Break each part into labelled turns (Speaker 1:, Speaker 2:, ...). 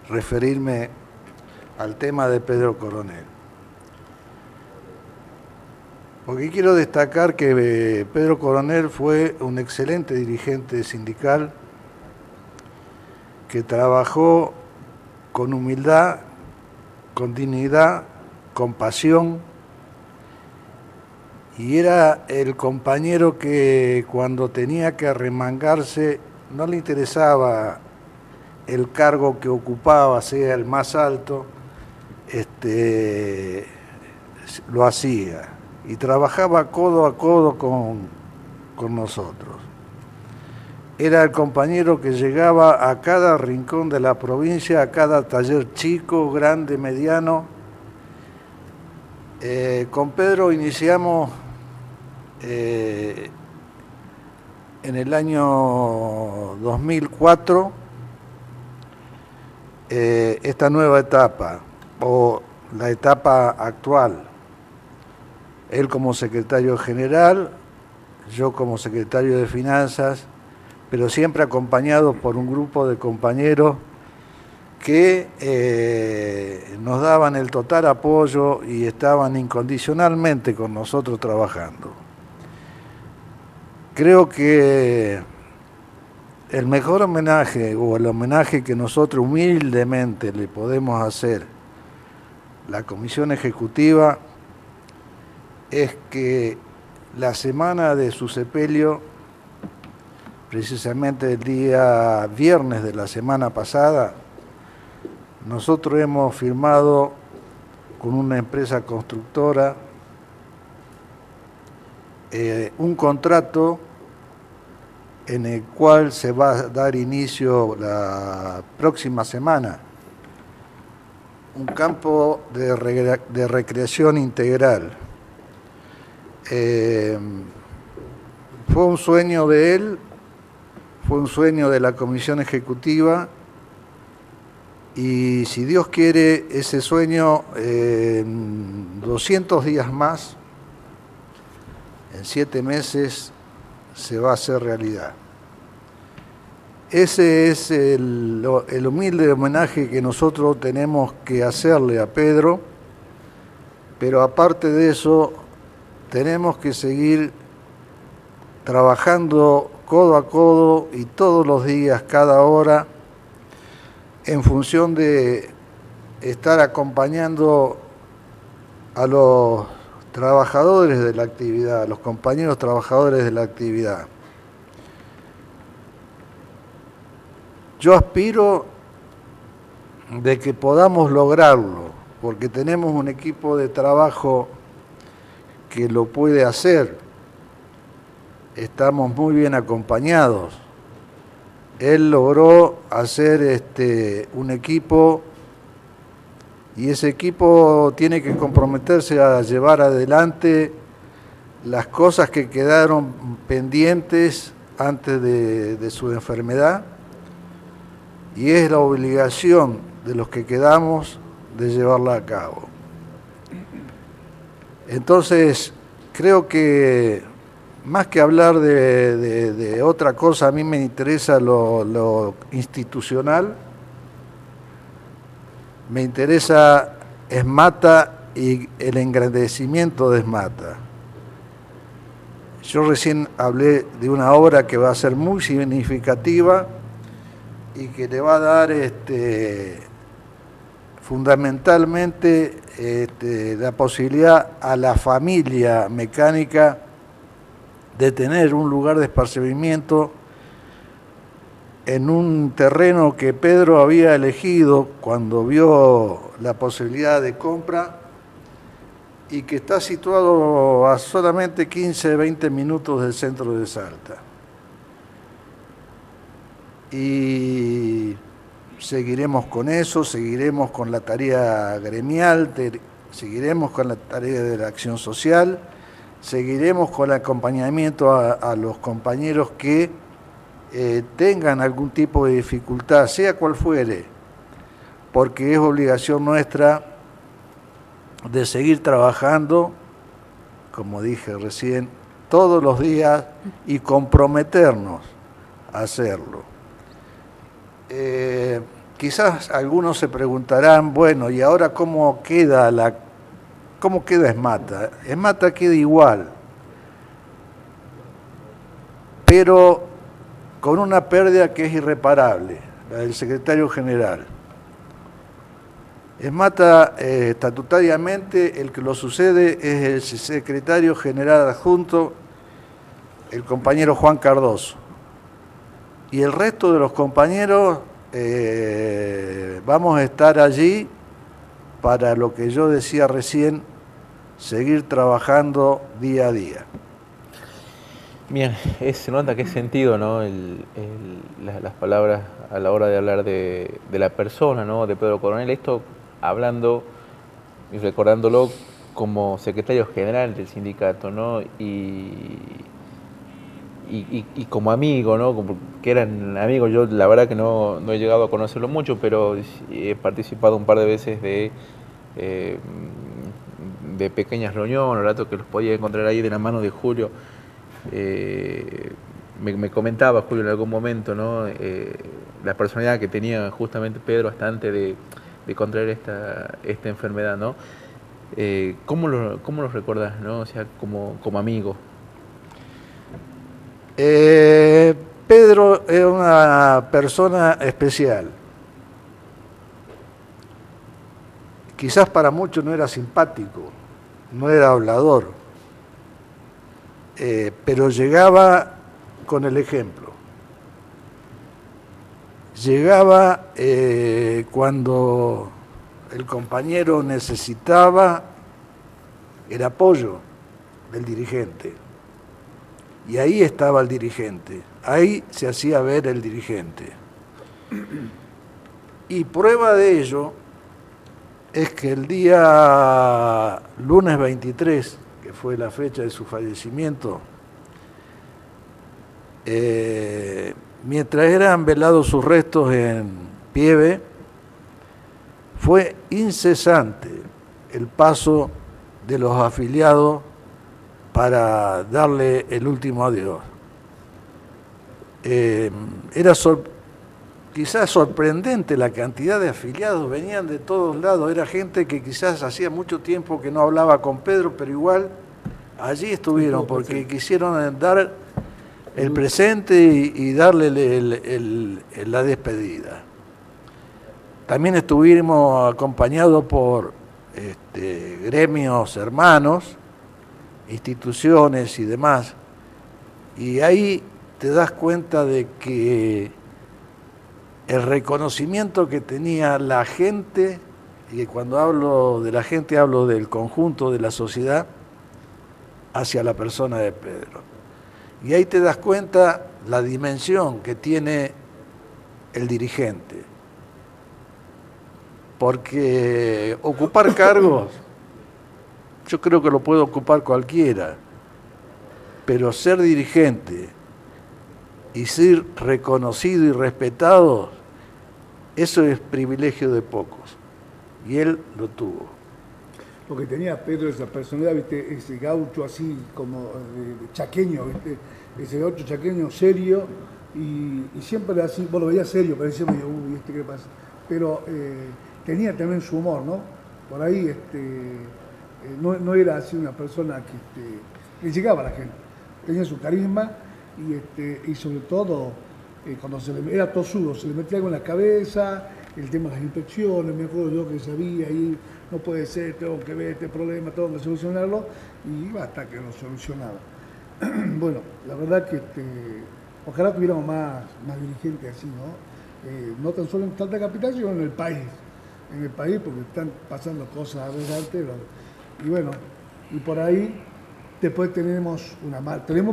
Speaker 1: referirme al tema de Pedro Coronel. Porque quiero destacar que Pedro Coronel fue un excelente dirigente sindical que trabajó con humildad, con dignidad, con pasión, y era el compañero que cuando tenía que arremangarse no le interesaba el cargo que ocupaba, sea el más alto, lo hacía y trabajaba codo a codo con nosotros. Era el compañero que llegaba a cada rincón de la provincia, a cada taller chico, grande, mediano. Con Pedro iniciamos en el año 2004 esta nueva etapa, o la etapa actual. Él como secretario general, yo como secretario de Finanzas, pero siempre acompañados por un grupo de compañeros que nos daban el total apoyo y estaban incondicionalmente con nosotros trabajando. Creo que el mejor homenaje, o el homenaje que nosotros humildemente le podemos hacer la Comisión Ejecutiva, es que la semana de su sepelio, precisamente el día viernes de la semana pasada, nosotros hemos firmado con una empresa constructora un contrato en el cual se va a dar inicio la próxima semana, un campo de recreación integral. Fue un sueño de él, fue un sueño de la Comisión Ejecutiva, y si Dios quiere, ese sueño en 200 días más, en 7 meses, se va a hacer realidad. Ese es el humilde homenaje que nosotros tenemos que hacerle a Pedro, pero aparte de eso, tenemos que seguir trabajando codo a codo y todos los días, cada hora, en función de estar acompañando a los trabajadores de la actividad, a los compañeros trabajadores de la actividad. Yo aspiro de que podamos lograrlo, porque tenemos un equipo de trabajo que lo puede hacer. Estamos muy bien acompañados. Él logró hacer un equipo, y ese equipo tiene que comprometerse a llevar adelante las cosas que quedaron pendientes antes de su enfermedad, y es la obligación de los que quedamos de llevarla a cabo. Entonces, creo que más que hablar de otra cosa, a mí me interesa lo institucional, me interesa ESMATA y el engrandecimiento de ESMATA. Yo recién hablé de una obra que va a ser muy significativa y que le va a dar fundamentalmente la posibilidad a la familia mecánica de tener un lugar de esparcimiento en un terreno que Pedro había elegido cuando vio la posibilidad de compra, y que está situado a solamente 15-20 minutos del centro de Salta. Y seguiremos con eso, seguiremos con la tarea gremial, seguiremos con la tarea de la acción social, seguiremos con el acompañamiento a los compañeros que tengan algún tipo de dificultad, sea cual fuere, porque es obligación nuestra de seguir trabajando, como dije recién, todos los días, y comprometernos a hacerlo. quizás algunos se preguntarán, bueno, ¿y ahora cómo queda ESMATA? ESMATA queda igual, pero con una pérdida que es irreparable, la del secretario general. ESMATA, estatutariamente, el que lo sucede es el secretario general adjunto, el compañero Juan Cardoso. Y el resto de los compañeros vamos a estar allí para lo que yo decía recién, seguir trabajando día a día.
Speaker 2: Bien, se nota que es sentido, ¿no? Las palabras a la hora de hablar de la persona, ¿no? De Pedro Coronel, esto hablando y recordándolo como secretario general del sindicato, ¿no? Y como amigo, ¿no? Como que eran amigos. Yo la verdad que no he llegado a conocerlo mucho, pero he participado un par de veces de pequeñas reuniones, ratos que los podía encontrar ahí de la mano de Julio. Me comentaba Julio en algún momento, ¿no? La personalidad que tenía justamente Pedro hasta antes de contraer esta enfermedad, ¿no? ¿Cómo lo recordás, ¿no? O sea, como amigo.
Speaker 1: Pedro es una persona especial. Quizás para muchos no era simpático, no era hablador, pero llegaba con el ejemplo. Llegaba cuando el compañero necesitaba el apoyo del dirigente. Y ahí estaba el dirigente, ahí se hacía ver el dirigente. Y prueba de ello es que el día lunes 23, que fue la fecha de su fallecimiento, mientras eran velados sus restos en Pieve, fue incesante el paso de los afiliados para darle el último adiós. Era quizás sorprendente la cantidad de afiliados, venían de todos lados, era gente que quizás hacía mucho tiempo que no hablaba con Pedro, pero igual allí estuvieron porque quisieron dar el presente y darle la despedida. También estuvimos acompañados por gremios hermanos, instituciones y demás, y ahí te das cuenta de que el reconocimiento que tenía la gente, y cuando hablo de la gente hablo del conjunto de la sociedad, hacia la persona de Pedro. Y ahí te das cuenta la dimensión que tiene el dirigente, porque ocupar cargos yo creo que lo puede ocupar cualquiera, pero ser dirigente y ser reconocido y respetado, eso es privilegio de pocos, y él lo tuvo.
Speaker 3: Lo que tenía Pedro, esa personalidad, ¿viste? Ese gaucho así como chaqueño, ¿viste? Ese gaucho chaqueño serio, y siempre así, vos lo veías serio, parecía medio, uy, ¿qué pasa? Pero tenía también su humor, ¿no? Por ahí, no era así una persona que llegaba a la gente, tenía su carisma y sobre todo cuando era tosudo, se le metía algo en la cabeza, el tema de las inspecciones, me acuerdo yo que sabía y no puede ser, tengo que ver este problema, tengo que solucionarlo, y iba hasta que lo solucionaba. Bueno, la verdad que ojalá tuviéramos más dirigentes así, ¿no? No tan solo en Salta Capital, sino en el país, porque están pasando cosas adelante. Y bueno, y por ahí después tenemos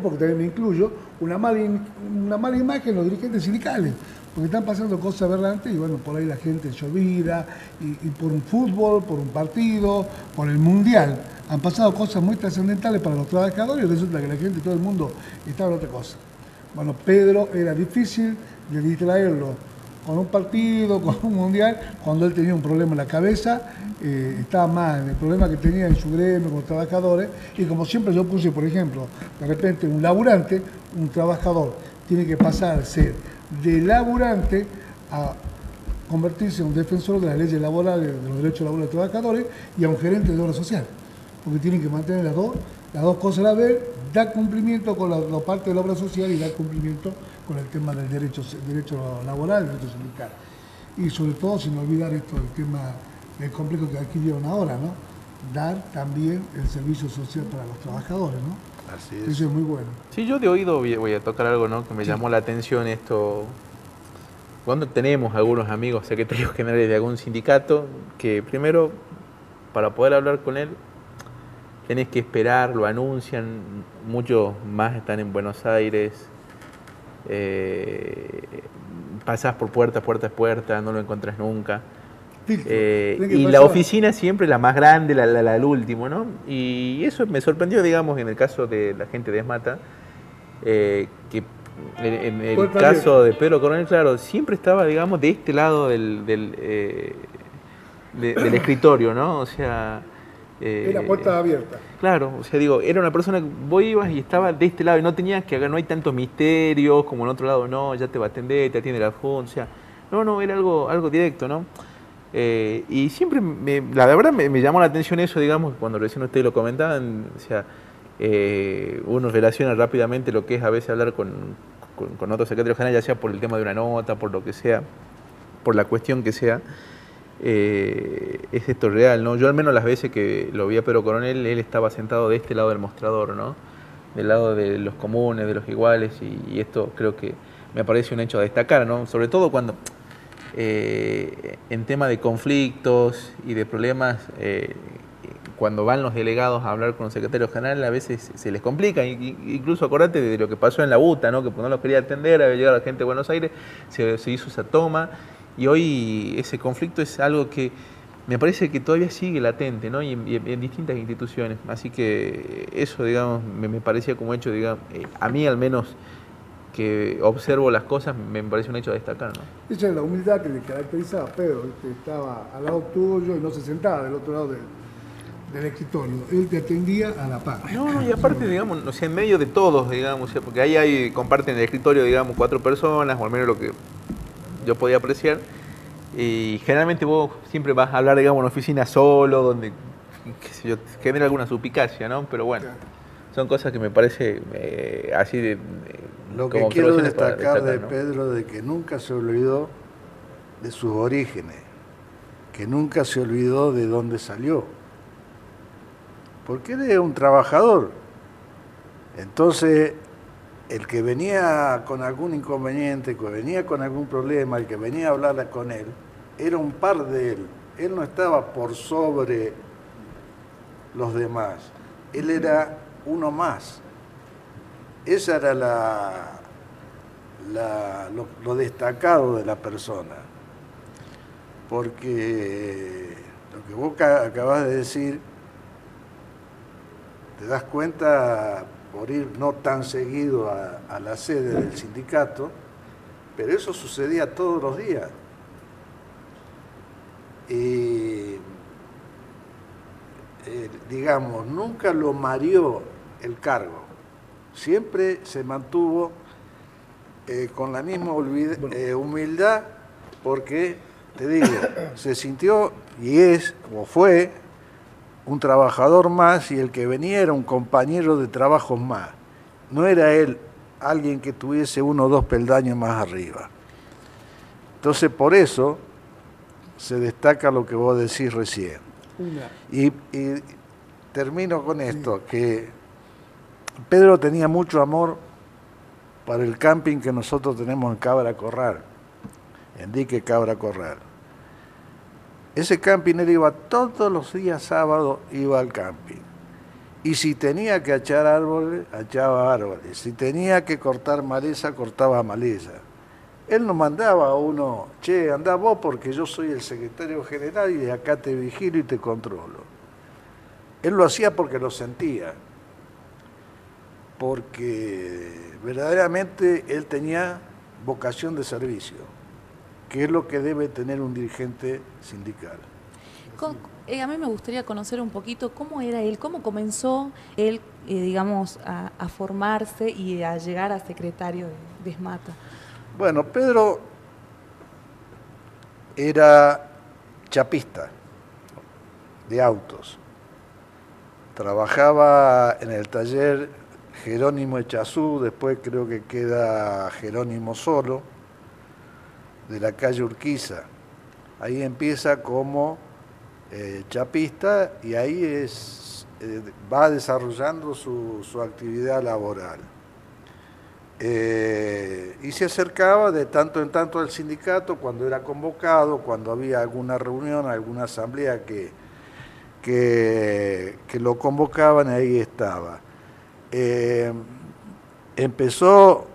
Speaker 3: porque también me incluyo, una mala imagen los dirigentes sindicales, porque están pasando cosas aberrantes y bueno, por ahí la gente se olvida, y por un fútbol, por un partido, por el mundial, han pasado cosas muy trascendentales para los trabajadores y resulta que la gente, todo el mundo, estaba en otra cosa. Bueno, Pedro era difícil de distraerlo con un partido, con un mundial, cuando él tenía un problema en la cabeza, estaba más en el problema que tenía en su gremio con los trabajadores, y como siempre yo puse, por ejemplo, de repente un laburante, un trabajador, tiene que pasar a ser de laburante a convertirse en un defensor de las leyes laborales, de los derechos laborales de los trabajadores y a un gerente de obra social. Porque tienen que mantener las dos cosas a la vez, dar cumplimiento con la parte de la obra social y dar cumplimiento con el tema del derecho laboral, del derecho sindical. Y sobre todo, sin olvidar esto, el tema del complejo que adquirieron ahora, ¿no? Dar también el servicio social para los trabajadores, ¿no?
Speaker 1: Así es.
Speaker 3: Eso es muy bueno.
Speaker 2: Sí, yo de oído voy a tocar algo, ¿no? Que me llamó la atención esto. Cuando tenemos algunos amigos secretarios generales de algún sindicato, que primero, para poder hablar con él, tenés que esperar, lo anuncian, muchos más están en Buenos Aires, pasás por puerta, no lo encontrás nunca. Y la oficina siempre la más grande, la del último, ¿no? Y eso me sorprendió, digamos, en el caso de la gente de ESMATA, que en el caso de Pedro Coronel, claro, siempre estaba, digamos, de este lado del escritorio, ¿no? O sea...
Speaker 3: la puerta abierta.
Speaker 2: Claro, o sea, digo, era una persona que vos ibas y estaba de este lado y no tenías que, no hay tantos misterios como en otro lado, no, ya te va a atender, te atiende la adjunta, o sea, no, era algo directo, ¿no? Y siempre, la verdad me llamó la atención eso, digamos, cuando recién ustedes lo comentaban, o sea, uno relaciona rápidamente lo que es a veces hablar con otro secretario general, ya sea por el tema de una nota, por lo que sea, por la cuestión que sea, es esto real, ¿no? Yo al menos las veces que lo vi a Pedro Coronel, él estaba sentado de este lado del mostrador, ¿no? Del lado de los comunes, de los iguales, y esto creo que me parece un hecho a destacar, ¿no? Sobre todo cuando... en tema de conflictos y de problemas, cuando van los delegados a hablar con el secretario general, a veces se les complica. Incluso acordate de lo que pasó en la UTA, ¿no? Que no los quería atender, había llegado la gente de Buenos Aires, se hizo esa toma, y hoy ese conflicto es algo que me parece que todavía sigue latente, ¿no? Y en distintas instituciones. Así que eso, digamos, me parecía como hecho, digamos, a mí al menos, que observo las cosas, me parece un hecho a destacar, ¿no?
Speaker 3: Esa es la humildad que le caracterizaba a Pedro, estaba al lado tuyo y no se sentaba del otro lado del escritorio, él te atendía a la par.
Speaker 2: No, y aparte, digamos, o sea, en medio de todos, digamos, o sea, porque ahí comparten el escritorio, digamos, 4 personas, o al menos lo que yo podía apreciar, y generalmente vos siempre vas a hablar, digamos, en una oficina solo, donde, qué sé yo, genera alguna suspicacia, ¿no? Pero bueno, son cosas que me parece así de...
Speaker 1: Lo que quiero destacar de Pedro, de que nunca se olvidó de sus orígenes, que nunca se olvidó de dónde salió, porque él es un trabajador. Entonces, el que venía con algún inconveniente, que venía con algún problema, el que venía a hablar con él, era un par de él. Él no estaba por sobre los demás, él era uno más. Esa era lo destacado de la persona, porque lo que vos acabas de decir, te das cuenta por ir no tan seguido a la sede del sindicato, pero eso sucedía todos los días. Y, digamos, nunca lo mareó el cargo. Siempre se mantuvo con la misma humildad, porque, te digo, se sintió y es, o fue, un trabajador más, y el que venía era un compañero de trabajos más. No era él alguien que tuviese 1 o 2 peldaños más arriba. Entonces, por eso se destaca lo que vos decís recién. Y termino con esto, que Pedro tenía mucho amor para el camping que nosotros tenemos en Cabra Corral, en Dique Cabra Corral. Ese camping él iba todos los días sábados, iba al camping. Y si tenía que echar árboles, echaba árboles. Si tenía que cortar maleza, cortaba maleza. Él nos mandaba a uno, che, andá vos porque yo soy el secretario general y acá te vigilo y te controlo. Él lo hacía porque lo sentía, porque verdaderamente él tenía vocación de servicio, que es lo que debe tener un dirigente sindical.
Speaker 4: A mí me gustaría conocer un poquito cómo era él, cómo comenzó él, digamos, a formarse y a llegar a secretario de ESMATA.
Speaker 1: Bueno, Pedro era chapista de autos. Trabajaba en el taller Jerónimo Echazú, después creo que queda Jerónimo solo, de la calle Urquiza. Ahí empieza como chapista y ahí va desarrollando su actividad laboral. Y se acercaba de tanto en tanto al sindicato cuando era convocado, cuando había alguna reunión, alguna asamblea que lo convocaban, ahí estaba. Empezó,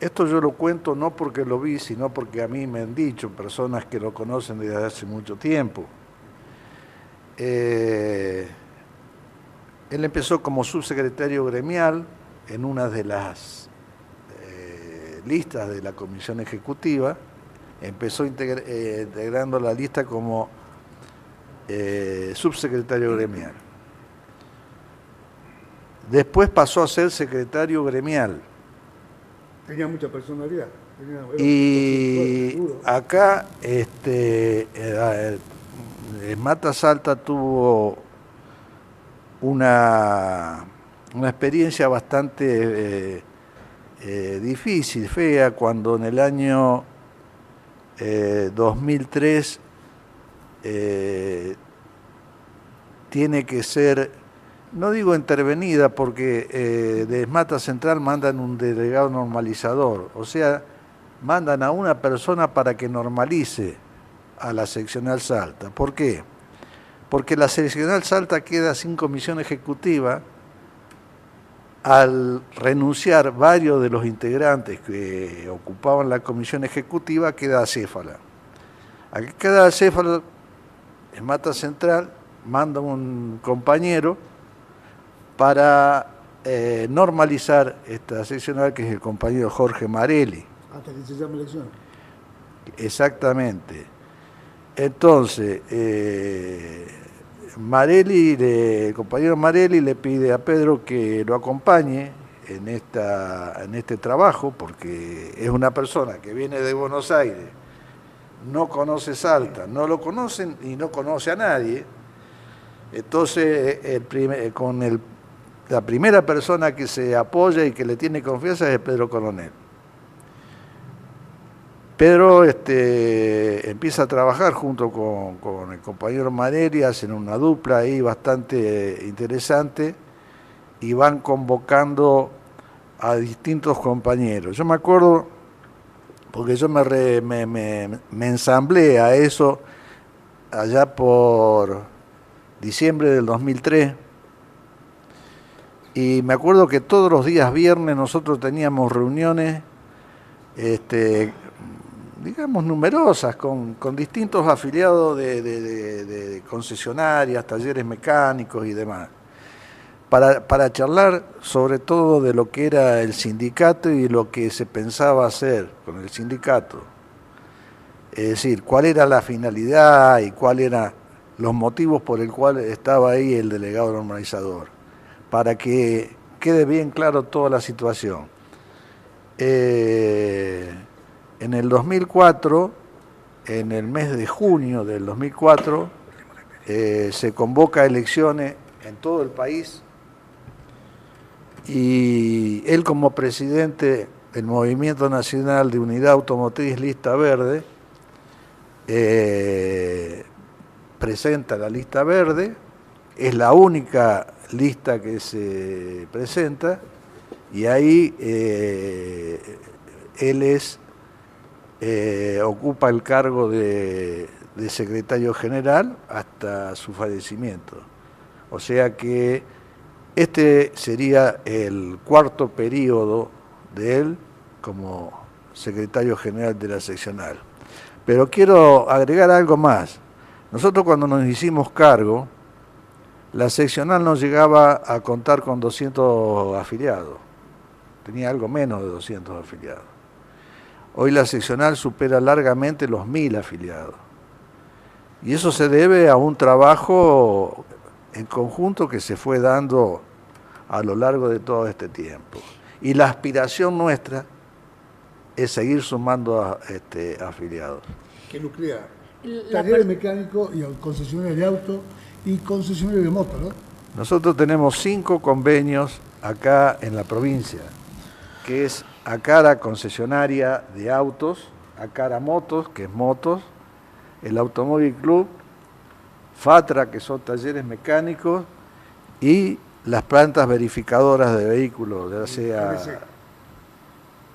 Speaker 1: esto yo lo cuento no porque lo vi, sino porque a mí me han dicho personas que lo conocen desde hace mucho tiempo. Él empezó como subsecretario gremial en una de las listas de la comisión ejecutiva, empezó integrando la lista como subsecretario gremial. Después pasó a ser secretario gremial.
Speaker 3: Tenía mucha personalidad.
Speaker 1: Y acá Mata Salta tuvo una experiencia bastante difícil, fea, cuando en el año 2003 tiene que ser, no digo intervenida, porque de Mata Central mandan un delegado normalizador, o sea, mandan a una persona para que normalice a la seccional Salta. ¿Por qué? Porque la seccional Salta queda sin comisión ejecutiva al renunciar varios de los integrantes que ocupaban la comisión ejecutiva, queda acéfala. Al que queda acéfala, en Mata Central manda un compañero para normalizar esta seccional, que es el compañero Jorge Marelli.
Speaker 3: Hasta que se llame elección.
Speaker 1: Exactamente. Entonces, el compañero Marelli le pide a Pedro que lo acompañe en este trabajo, porque es una persona que viene de Buenos Aires, no conoce Salta, no lo conocen y no conoce a nadie. Entonces, la primera persona que se apoya y que le tiene confianza es Pedro Coronel. Pedro empieza a trabajar junto con el compañero Marelli, hacen una dupla ahí bastante interesante y van convocando a distintos compañeros. Yo me acuerdo, porque yo me ensamblé a eso allá por diciembre del 2003, y me acuerdo que todos los días viernes nosotros teníamos reuniones digamos, numerosas, con distintos afiliados de concesionarias, talleres mecánicos y demás, para charlar sobre todo de lo que era el sindicato y lo que se pensaba hacer con el sindicato. Es decir, cuál era la finalidad y cuáles eran los motivos por el cual estaba ahí el delegado normalizador, para que quede bien claro toda la situación. En el 2004, en el mes de junio del 2004, se convoca elecciones en todo el país y él, como presidente del Movimiento Nacional de Unidad Automotriz Lista Verde, presenta la lista verde, es la única lista que se presenta, y ahí él ocupa el cargo de secretario general hasta su fallecimiento. O sea que este sería el cuarto periodo de él como secretario general de la seccional. Pero quiero agregar algo más. Nosotros, cuando nos hicimos cargo, la seccional no llegaba a contar con 200 afiliados. Tenía algo menos de 200 afiliados. Hoy la seccional supera largamente los 1000 afiliados. Y eso se debe a un trabajo en conjunto que se fue dando a lo largo de todo este tiempo. Y la aspiración nuestra es seguir sumando afiliados.
Speaker 3: ¿Qué nuclea talleres mecánicos y concesionarios de auto y concesionarios de moto, ¿no?
Speaker 1: Nosotros tenemos 5 convenios acá en la provincia, que es Acara Concesionaria de Autos, Acara Motos, que es motos, el Automóvil Club, FATRA, que son talleres mecánicos, y las plantas verificadoras de vehículos, ya sea...
Speaker 3: GNC.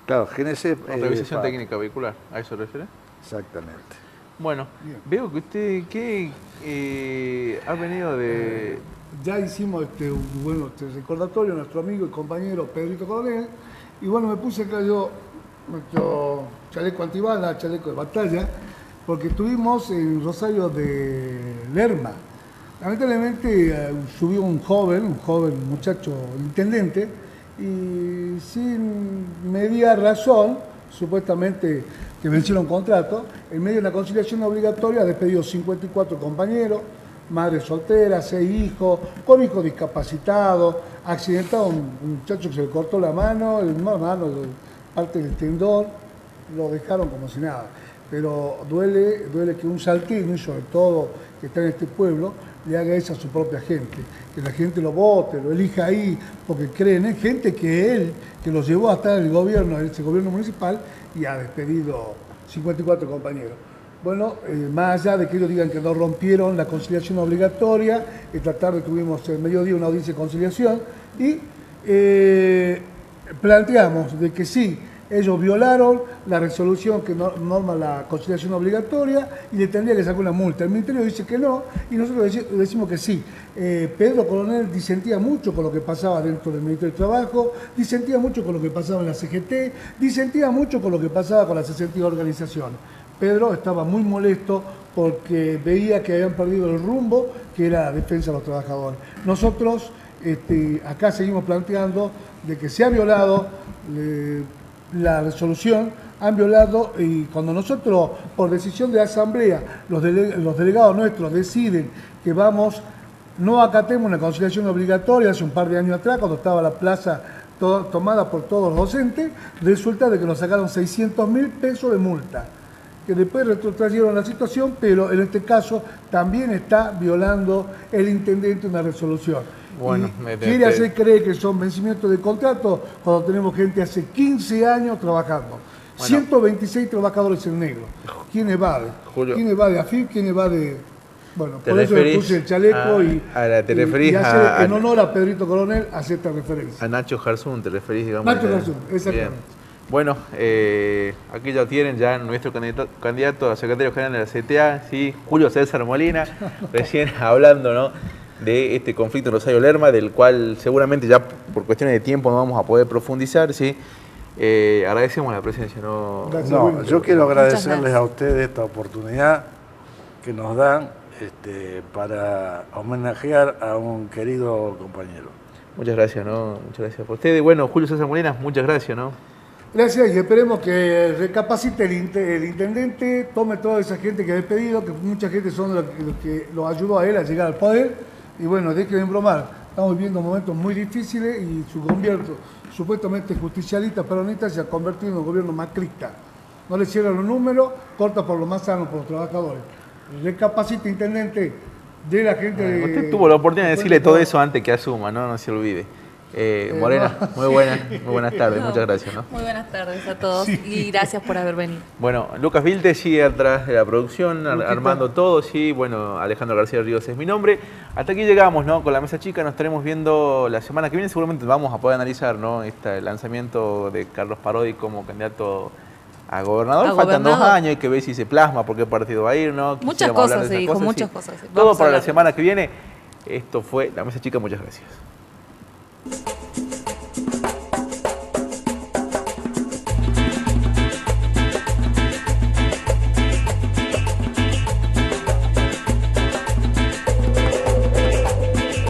Speaker 1: Claro, GNC...
Speaker 2: Revisación técnica vehicular, ¿a eso se refiere?
Speaker 1: Exactamente.
Speaker 2: Bueno,
Speaker 3: Bien.
Speaker 2: veo que usted ha venido de...
Speaker 3: Ya hicimos este recordatorio a nuestro amigo y compañero Pedrito Coronel, y bueno, me puse acá yo nuestro chaleco antibala, chaleco de batalla, porque estuvimos en Rosario de Lerma. Lamentablemente subió un joven muchacho intendente, y sin media razón, supuestamente que vencieron contrato, en medio de una conciliación obligatoria ha despedido 54 compañeros, madre soltera, 6 hijos, con hijos discapacitados, accidentado un muchacho que se le cortó la mano, parte del tendón, lo dejaron como si nada. Pero duele que un salteño, y sobre todo que está en este pueblo, le haga eso a su propia gente, que la gente lo vote, lo elija ahí, porque creen en gente que los llevó a estar en el gobierno, en ese gobierno municipal, y ha despedido 54 compañeros. Bueno, más allá de que ellos digan que no rompieron la conciliación obligatoria, esta tarde tuvimos el mediodía una audiencia de conciliación y planteamos de que sí, ellos violaron la resolución que norma la conciliación obligatoria y le tendría que sacar una multa. El Ministerio dice que no y nosotros decimos que sí. Pedro Coronel disentía mucho con lo que pasaba dentro del Ministerio de Trabajo, disentía mucho con lo que pasaba en la CGT, disentía mucho con lo que pasaba con las 62 organizaciones. Pedro estaba muy molesto porque veía que habían perdido el rumbo, que era la defensa de los trabajadores. Nosotros acá seguimos planteando de que se ha violado la resolución, han violado, y cuando nosotros, por decisión de asamblea, los delegados nuestros deciden que no acatemos una conciliación obligatoria hace un par de años atrás, cuando estaba la plaza tomada por todos los docentes, resulta de que nos sacaron 600.000 pesos de multa, que después retrotrayeron la situación, pero en este caso también está violando el intendente una resolución.
Speaker 2: Bueno,
Speaker 3: quiere hacer creer que son vencimientos de contrato cuando tenemos gente hace 15 años trabajando. Bueno, 126 trabajadores en negro. ¿Quién evade?
Speaker 2: Julio,
Speaker 3: ¿Quién evade AFIP? ¿Quién evade? Bueno, por eso le puse el chaleco y en honor a Pedrito Coronel hace esta referencia.
Speaker 2: A Nacho Jarzún te referís, digamos.
Speaker 3: Nacho Jarzún, exactamente.
Speaker 2: Bien. Bueno, aquí ya tienen ya nuestro candidato a secretario general de la CTA, ¿sí? Julio César Molina, recién hablando, ¿no?, de este conflicto en Rosario Lerma, del cual seguramente ya por cuestiones de tiempo no vamos a poder profundizar, ¿sí? Agradecemos la presencia, ¿no?
Speaker 3: Gracias,
Speaker 1: no, yo quiero agradecerles a ustedes esta oportunidad que nos dan para homenajear a un querido compañero.
Speaker 2: Muchas gracias, ¿no? Muchas gracias por ustedes. Bueno, Julio César Molina, muchas gracias, ¿no?
Speaker 3: Gracias, y esperemos que recapacite el intendente, tome toda esa gente que ha despedido, que mucha gente son los que lo ayudó a él a llegar al poder. Y bueno, dejen de bromar, estamos viviendo momentos muy difíciles y su gobierno, supuestamente justicialista, peronista, se ha convertido en un gobierno macrista. No le cierran los números, corta por lo más sano, por los trabajadores. Recapacite, intendente, de la gente...
Speaker 2: Usted tuvo la oportunidad de decirle todo eso antes que asuma, ¿no? No se olvide. Morena, muy buenas tardes, muchas gracias, ¿no?
Speaker 4: Muy buenas tardes a todos,
Speaker 3: sí,
Speaker 4: y gracias por haber venido.
Speaker 2: Bueno, Lucas Vilte sigue atrás de la producción, armando todo, sí, bueno, Alejandro García Ríos es mi nombre. Hasta aquí llegamos, ¿no? Con la mesa chica, nos estaremos viendo la semana que viene, seguramente vamos a poder analizar, ¿no?, el lanzamiento de Carlos Parodi como candidato a gobernador. Faltan 2 años, hay que ver si se plasma, por qué partido va a ir, ¿no?
Speaker 4: Muchas cosas se dijo, muchas cosas.
Speaker 2: Todo para la semana que viene. Esto fue La Mesa Chica, muchas gracias.